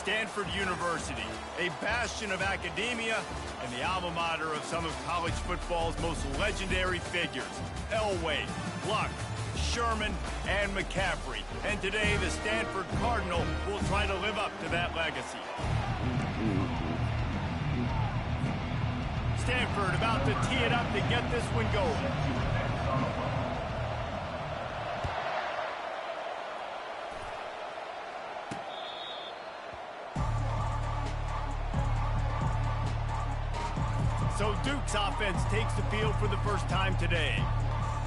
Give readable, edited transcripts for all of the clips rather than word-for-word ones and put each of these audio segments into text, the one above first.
Stanford University, a bastion of academia and the alma mater of some of college football's most legendary figures, Elway, Luck, Sherman, and McCaffrey. And today, the Stanford Cardinal will try to live up to that legacy. Stanford about to tee it up to get this one going. So Duke's offense takes the field for the first time today.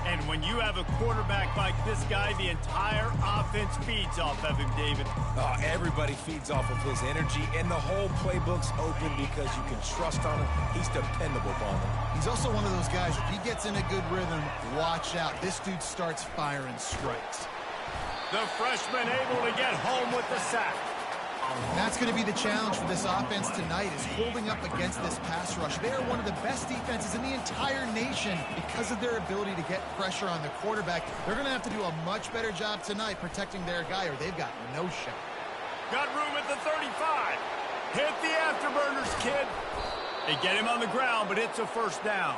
And when you have a quarterback like this guy, the entire offense feeds off of him, David. Oh, everybody feeds off of his energy, and the whole playbook's open because you can trust on him. He's dependable, Bonner. He's also one of those guys, if he gets in a good rhythm, watch out. This dude starts firing strikes. The freshman able to get home with the sack. That's going to be the challenge for this offense tonight, is holding up against this pass rush. They are one of the best defenses in the entire nation because of their ability to get pressure on the quarterback. They're going to have to do a much better job tonight protecting their guy, or they've got no shot. Got room at the 35. Hit the afterburners, kid. They get him on the ground, but it's a first down.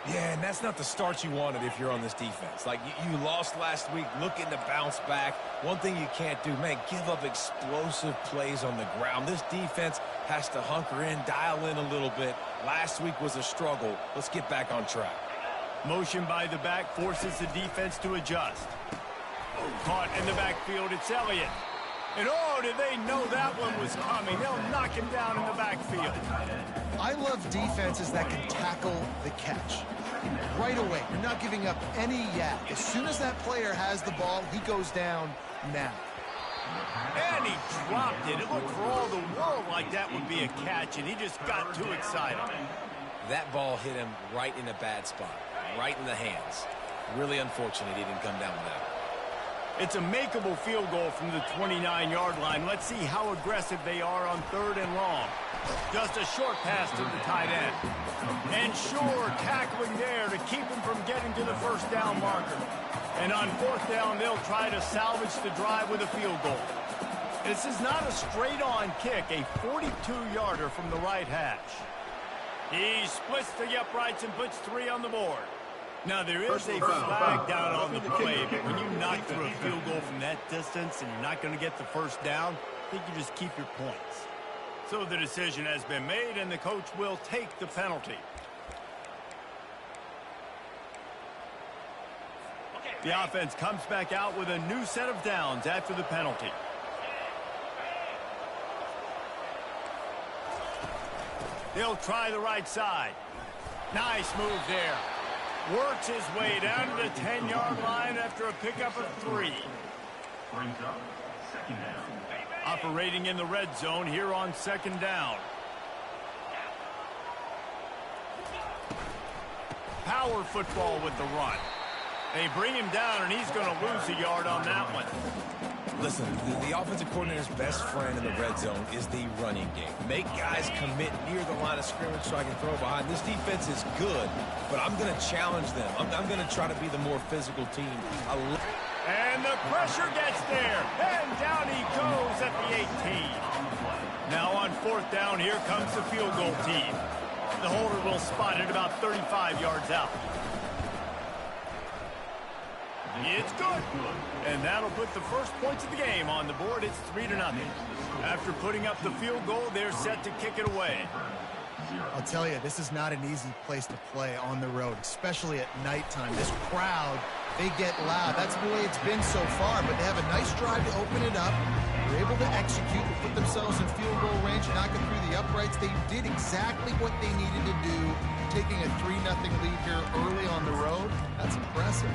Yeah, and that's not the start you wanted if you're on this defense. Like, you lost last week, looking to bounce back. One thing you can't do, man, give up explosive plays on the ground. This defense has to hunker in, dial in a little bit. Last week was a struggle. Let's get back on track. Motion by the back forces the defense to adjust. Caught in the backfield, it's Elliott. And oh, did they know that one was coming? They'll knock him down in the backfield. I love defenses that can tackle the catch. Right away, you're not giving up any yak. As soon as that player has the ball, he goes down now. And he dropped it. It looked for all the world like that would be a catch, and he just got too excited. That ball hit him right in a bad spot, right in the hands. Really unfortunate he didn't come down with that. It's a makeable field goal from the 29-yard line. Let's see how aggressive they are on 3rd and long. Just a short pass to the tight end. And sure, tackling there to keep him from getting to the first down marker. And on 4th down, they'll try to salvage the drive with a field goal. This is not a straight-on kick, a 42-yarder from the right hash. He splits the uprights and puts 3 on the board. Now, there is a flag down on the play, but when you knock through a field goal from that distance and you're not going to get the first down, I think you just keep your points. So the decision has been made, and the coach will take the penalty. The offense comes back out with a new set of downs after the penalty. They'll try the right side. Nice move there. Works his way down to the 10-yard line after a pickup of 3. Operating in the red zone here on 2nd down. Power football with the run. They bring him down, and he's going to lose a yard on that one. Listen, the offensive coordinator's best friend in the red zone is the running game. Make guys commit near the line of scrimmage so I can throw behind. This defense is good, but I'm going to challenge them. I'm going to try to be the more physical team. And the pressure gets there, and down he goes at the 18. Now on 4th down, here comes the field goal team. The holder will spot it about 35 yards out. It's good. And that'll put the first points of the game on the board. It's 3-0. After putting up the field goal, they're set to kick it away. I'll tell you, this is not an easy place to play on the road, especially at nighttime. This crowd, they get loud. That's the way it's been so far, but they have a nice drive to open it up. They're able to execute and put themselves in field goal range, knock it through the uprights. They did exactly what they needed to do, taking a 3-0 lead here early on the road. That's impressive.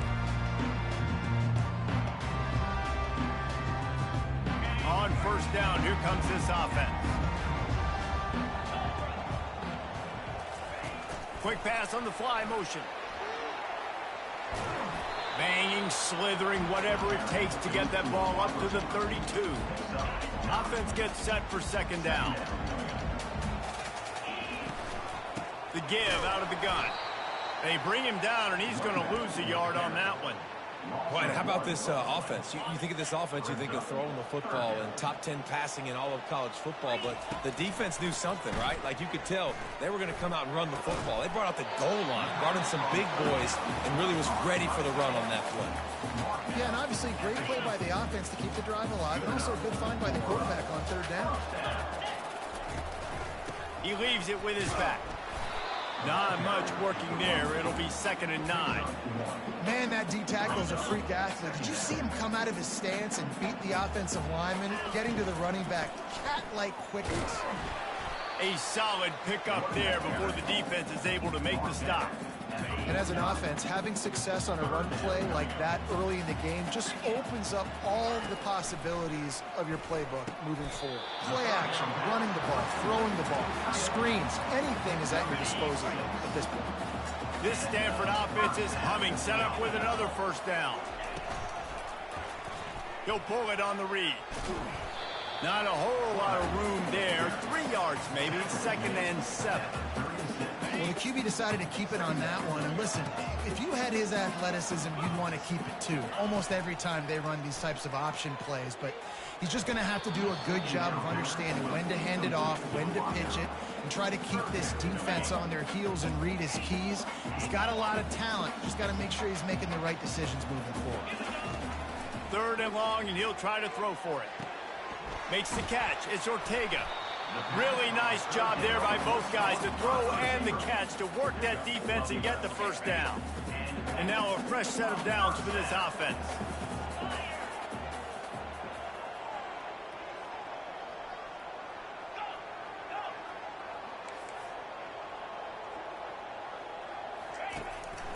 On 1st down, here comes this offense. Quick pass on the fly motion. Banging, slithering, whatever it takes to get that ball up to the 32. Offense gets set for 2nd down. The give out of the gun. They bring him down, and he's going to lose a yard on that one. Boy, and how about this offense? You think of this offense, you think of throwing the football and top 10 passing in all of college football, but the defense knew something, right? Like you could tell they were going to come out and run the football. They brought out the goal line, brought in some big boys, and really was ready for the run on that play. Yeah, and obviously great play by the offense to keep the drive alive, and also a good find by the quarterback on third down. He leaves it with his back. Not much working there. It'll be 2nd and 9. Man, that D tackle is a freak athlete. Did you see him come out of his stance and beat the offensive lineman, getting to the running back? Cat-like quickness. A solid pickup there before the defense is able to make the stop. And as an offense, having success on a run play like that early in the game just opens up all the possibilities of your playbook moving forward. Play action, running the ball, throwing the ball, screens, anything is at your disposal at this point. This Stanford offense is humming, set up with another first down. He'll pull it on the read. Not a whole lot of room there. 3 yards maybe, 2nd and 7. Well, the QB decided to keep it on that one. And listen, if you had his athleticism, you'd want to keep it too. Almost every time they run these types of option plays. But he's just going to have to do a good job of understanding when to hand it off, when to pitch it, and try to keep this defense on their heels and read his keys. He's got a lot of talent. Just got to make sure he's making the right decisions moving forward. 3rd and long, and he'll try to throw for it. Makes the catch. It's Ortega. Really nice job there by both guys to throw and the catch to work that defense and get the first down. And now a fresh set of downs for this offense.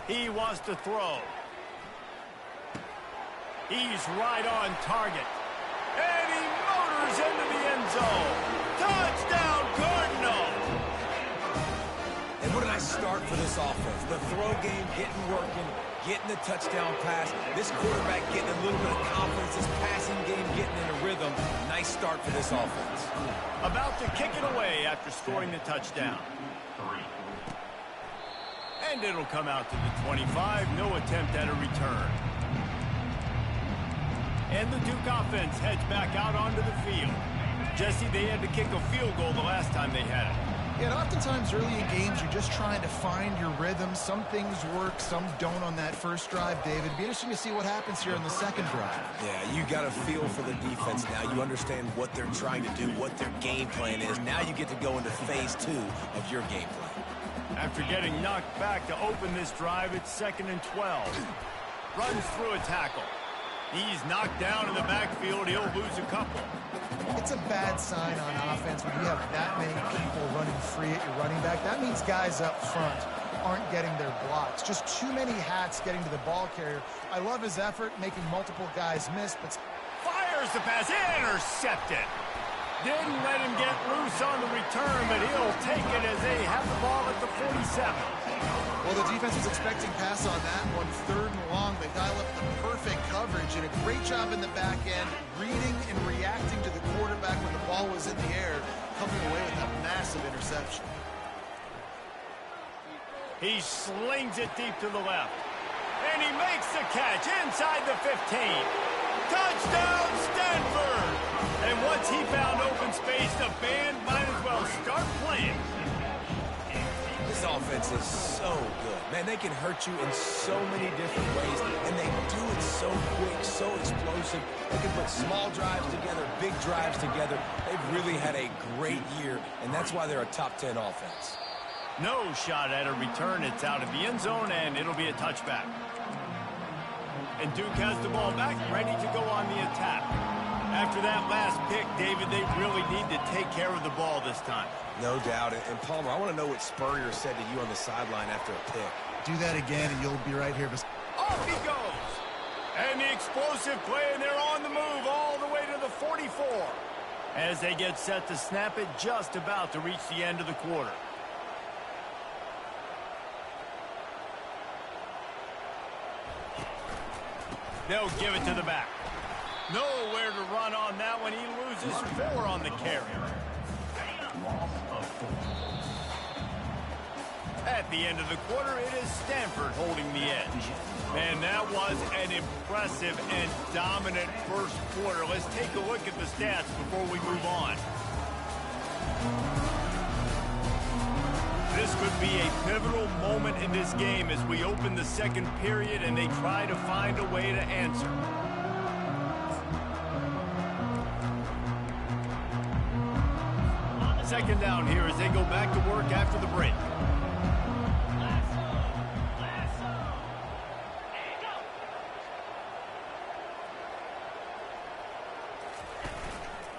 He wants to throw. He's right on target. And he motors into the end zone. Touchdown, Cardinal! And what a nice start for this offense. The throw game getting working, getting the touchdown pass. This quarterback getting a little bit of confidence. This passing game getting in a rhythm. Nice start for this offense. About to kick it away after scoring the touchdown. And it'll come out to the 25. No attempt at a return. And the Duke offense heads back out onto the field. Jesse, they had to kick a field goal the last time they had it. Yeah, and oftentimes early in games, you're just trying to find your rhythm. Some things work, some don't on that first drive, David. It'd be interesting to see what happens here on the second drive. Yeah, you got a feel for the defense now. You understand what they're trying to do, what their game plan is. Now you get to go into phase 2 of your game plan. After getting knocked back to open this drive, it's 2nd and 12. Runs through a tackle. He's knocked down in the backfield. He'll lose a couple. It's a bad sign on offense when you have that many people running free at your running back. That means guys up front aren't getting their blocks. Just too many hats getting to the ball carrier. I love his effort, making multiple guys miss, but fires the pass, intercepted. Didn't let him get loose on the return, but he'll take it as they have the ball at the 47. Well, the defense was expecting pass on that one. 3rd and long, they dial up the perfect coverage and a great job in the back end, reading and reacting to the quarterback when the ball was in the air, coming away with a massive interception. He slings it deep to the left. And he makes the catch inside the 15. Touchdown, Stanford! And once he found open space, the band might as well start playing. This offense is so good. Man, they can hurt you in so many different ways, and they do it so quick, so explosive. They can put small drives together, big drives together. They've really had a great year, and that's why they're a top 10 offense. No shot at a return. It's out of the end zone, and it'll be a touchback. And Duke has the ball back, ready to go on the attack. After that last pick, David, they really need to take care of the ball this time. No doubt. And Palmer, I want to know what Spurrier said to you on the sideline after a pick. Do that again, and you'll be right here. Off he goes. And the explosive play, and they're on the move all the way to the 44. As they get set to snap it, just about to reach the end of the quarter. They'll give it to the back. Nowhere to run on that one. He loses 4 on the carry. At the end of the quarter, it is Stanford holding the edge. Man, that was an impressive and dominant first quarter. Let's take a look at the stats before we move on. This could be a pivotal moment in this game as we open the second period and they try to find a way to answer. Second down here as they go back to work after the break.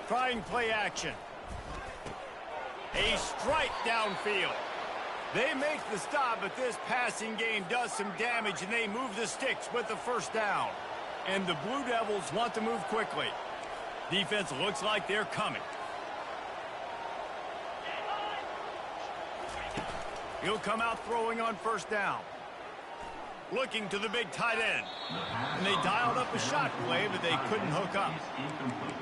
Trying play action. A strike downfield. They make the stop, but this passing game does some damage, and they move the sticks with the first down. And the Blue Devils want to move quickly. Defense looks like they're coming. He'll come out throwing on first down. Looking to the big tight end. And they dialed up a shot play, but they couldn't hook up.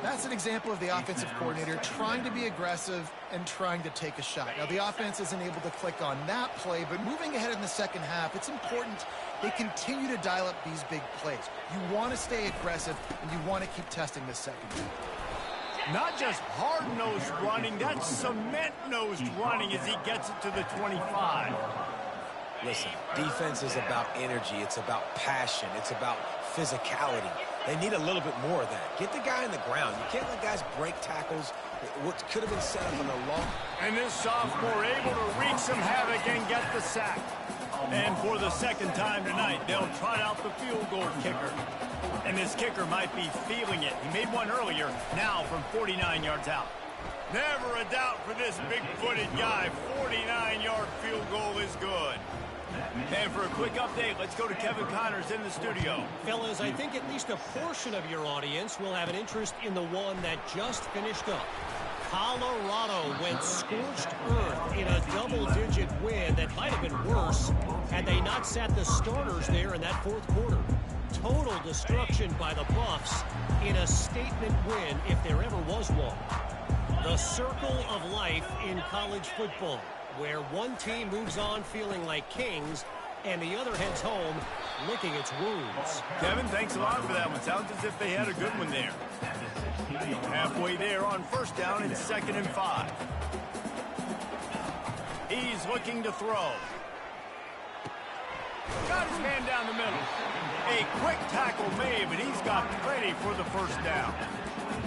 That's an example of the offensive coordinator trying to be aggressive and trying to take a shot. Now, the offense isn't able to click on that play, but moving ahead in the second half, it's important they continue to dial up these big plays. You want to stay aggressive, and you want to keep testing this second half. Not just hard-nosed running, that's cement-nosed running as he gets it to the 25. Listen, defense is about energy. It's about passion. It's about physicality. They need a little bit more of that. Get the guy on the ground. You can't let guys break tackles. What could have been set up on a long... And this sophomore able to wreak some havoc and get the sack. And for the second time tonight, they'll trot out the field goal kicker. And this kicker might be feeling it. He made one earlier, now from 49 yards out. Never a doubt for this big-footed guy. 49-yard field goal is good. And for a quick update, let's go to Kevin Connors in the studio. Fellas, I think at least a portion of your audience will have an interest in the one that just finished up. Colorado went scorched earth in a double-digit win that might have been worse had they not sat the starters there in that fourth quarter. Total destruction by the Buffs in a statement win if there ever was one. The circle of life in college football, where one team moves on feeling like kings and the other heads home licking its wounds. Kevin, thanks a lot for that one. Sounds as if they had a good one there. Halfway there on first down and 2nd and 5. He's looking to throw. Got his man down the middle. A quick tackle made, but he's got plenty for the first down.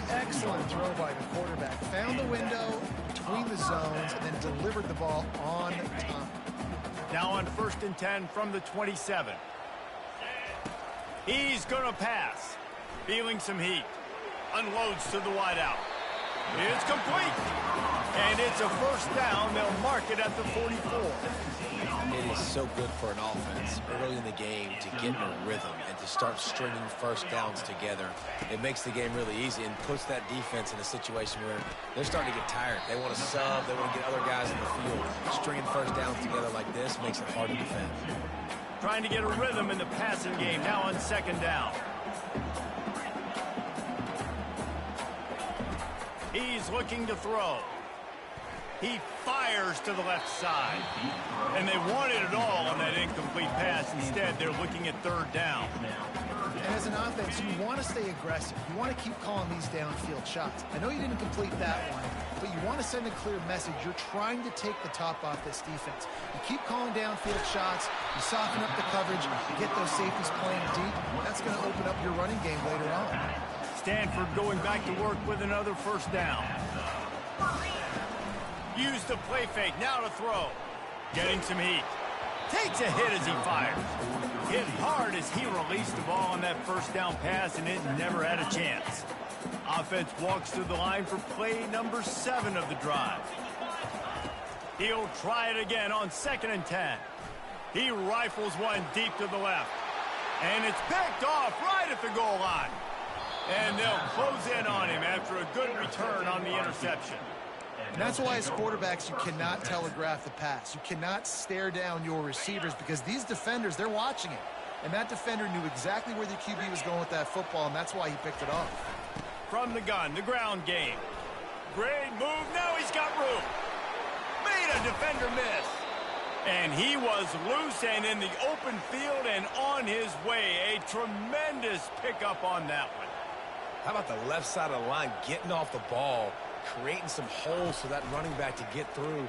Excellent throw by the quarterback. Found the window between the zones and then delivered the ball on time. Now on 1st and 10 from the 27. He's going to pass. Feeling some heat. Unloads to the wideout. It's complete. And it's a first down. They'll mark it at the 44. It is so good for an offense early in the game to get in a rhythm and to start stringing first downs together. It makes the game really easy and puts that defense in a situation where they're starting to get tired. They want to sub. They want to get other guys in the field. Stringing first downs together like this makes it hard to defend. Trying to get a rhythm in the passing game. Now on 2nd down. He's looking to throw. He fires to the left side. And they wanted it all on that incomplete pass. Instead, they're looking at 3rd down. And as an offense, you want to stay aggressive. You want to keep calling these downfield shots. I know you didn't complete that one, but you want to send a clear message. You're trying to take the top off this defense. You keep calling downfield shots. You soften up the coverage. You get those safeties playing deep. That's going to open up your running game later on. Stanford going back to work with another first down. Use the play fake, now to throw. Getting some heat. Takes a hit as he fires. Hit hard as he released the ball on that first down pass, and it never had a chance. Offense walks through the line for play number 7 of the drive. He'll try it again on 2nd and 10. He rifles one deep to the left. And it's picked off right at the goal line. And they'll close in on him after a good return on the interception. And that's why as quarterbacks, you cannot telegraph the pass. You cannot stare down your receivers because these defenders, they're watching it. And that defender knew exactly where the QB was going with that football, and that's why he picked it off. From the gun, the ground game. Great move. Now he's got room. Made a defender miss. And he was loose and in the open field and on his way. A tremendous pickup on that one. How about the left side of the line getting off the ball, creating some holes for that running back to get through?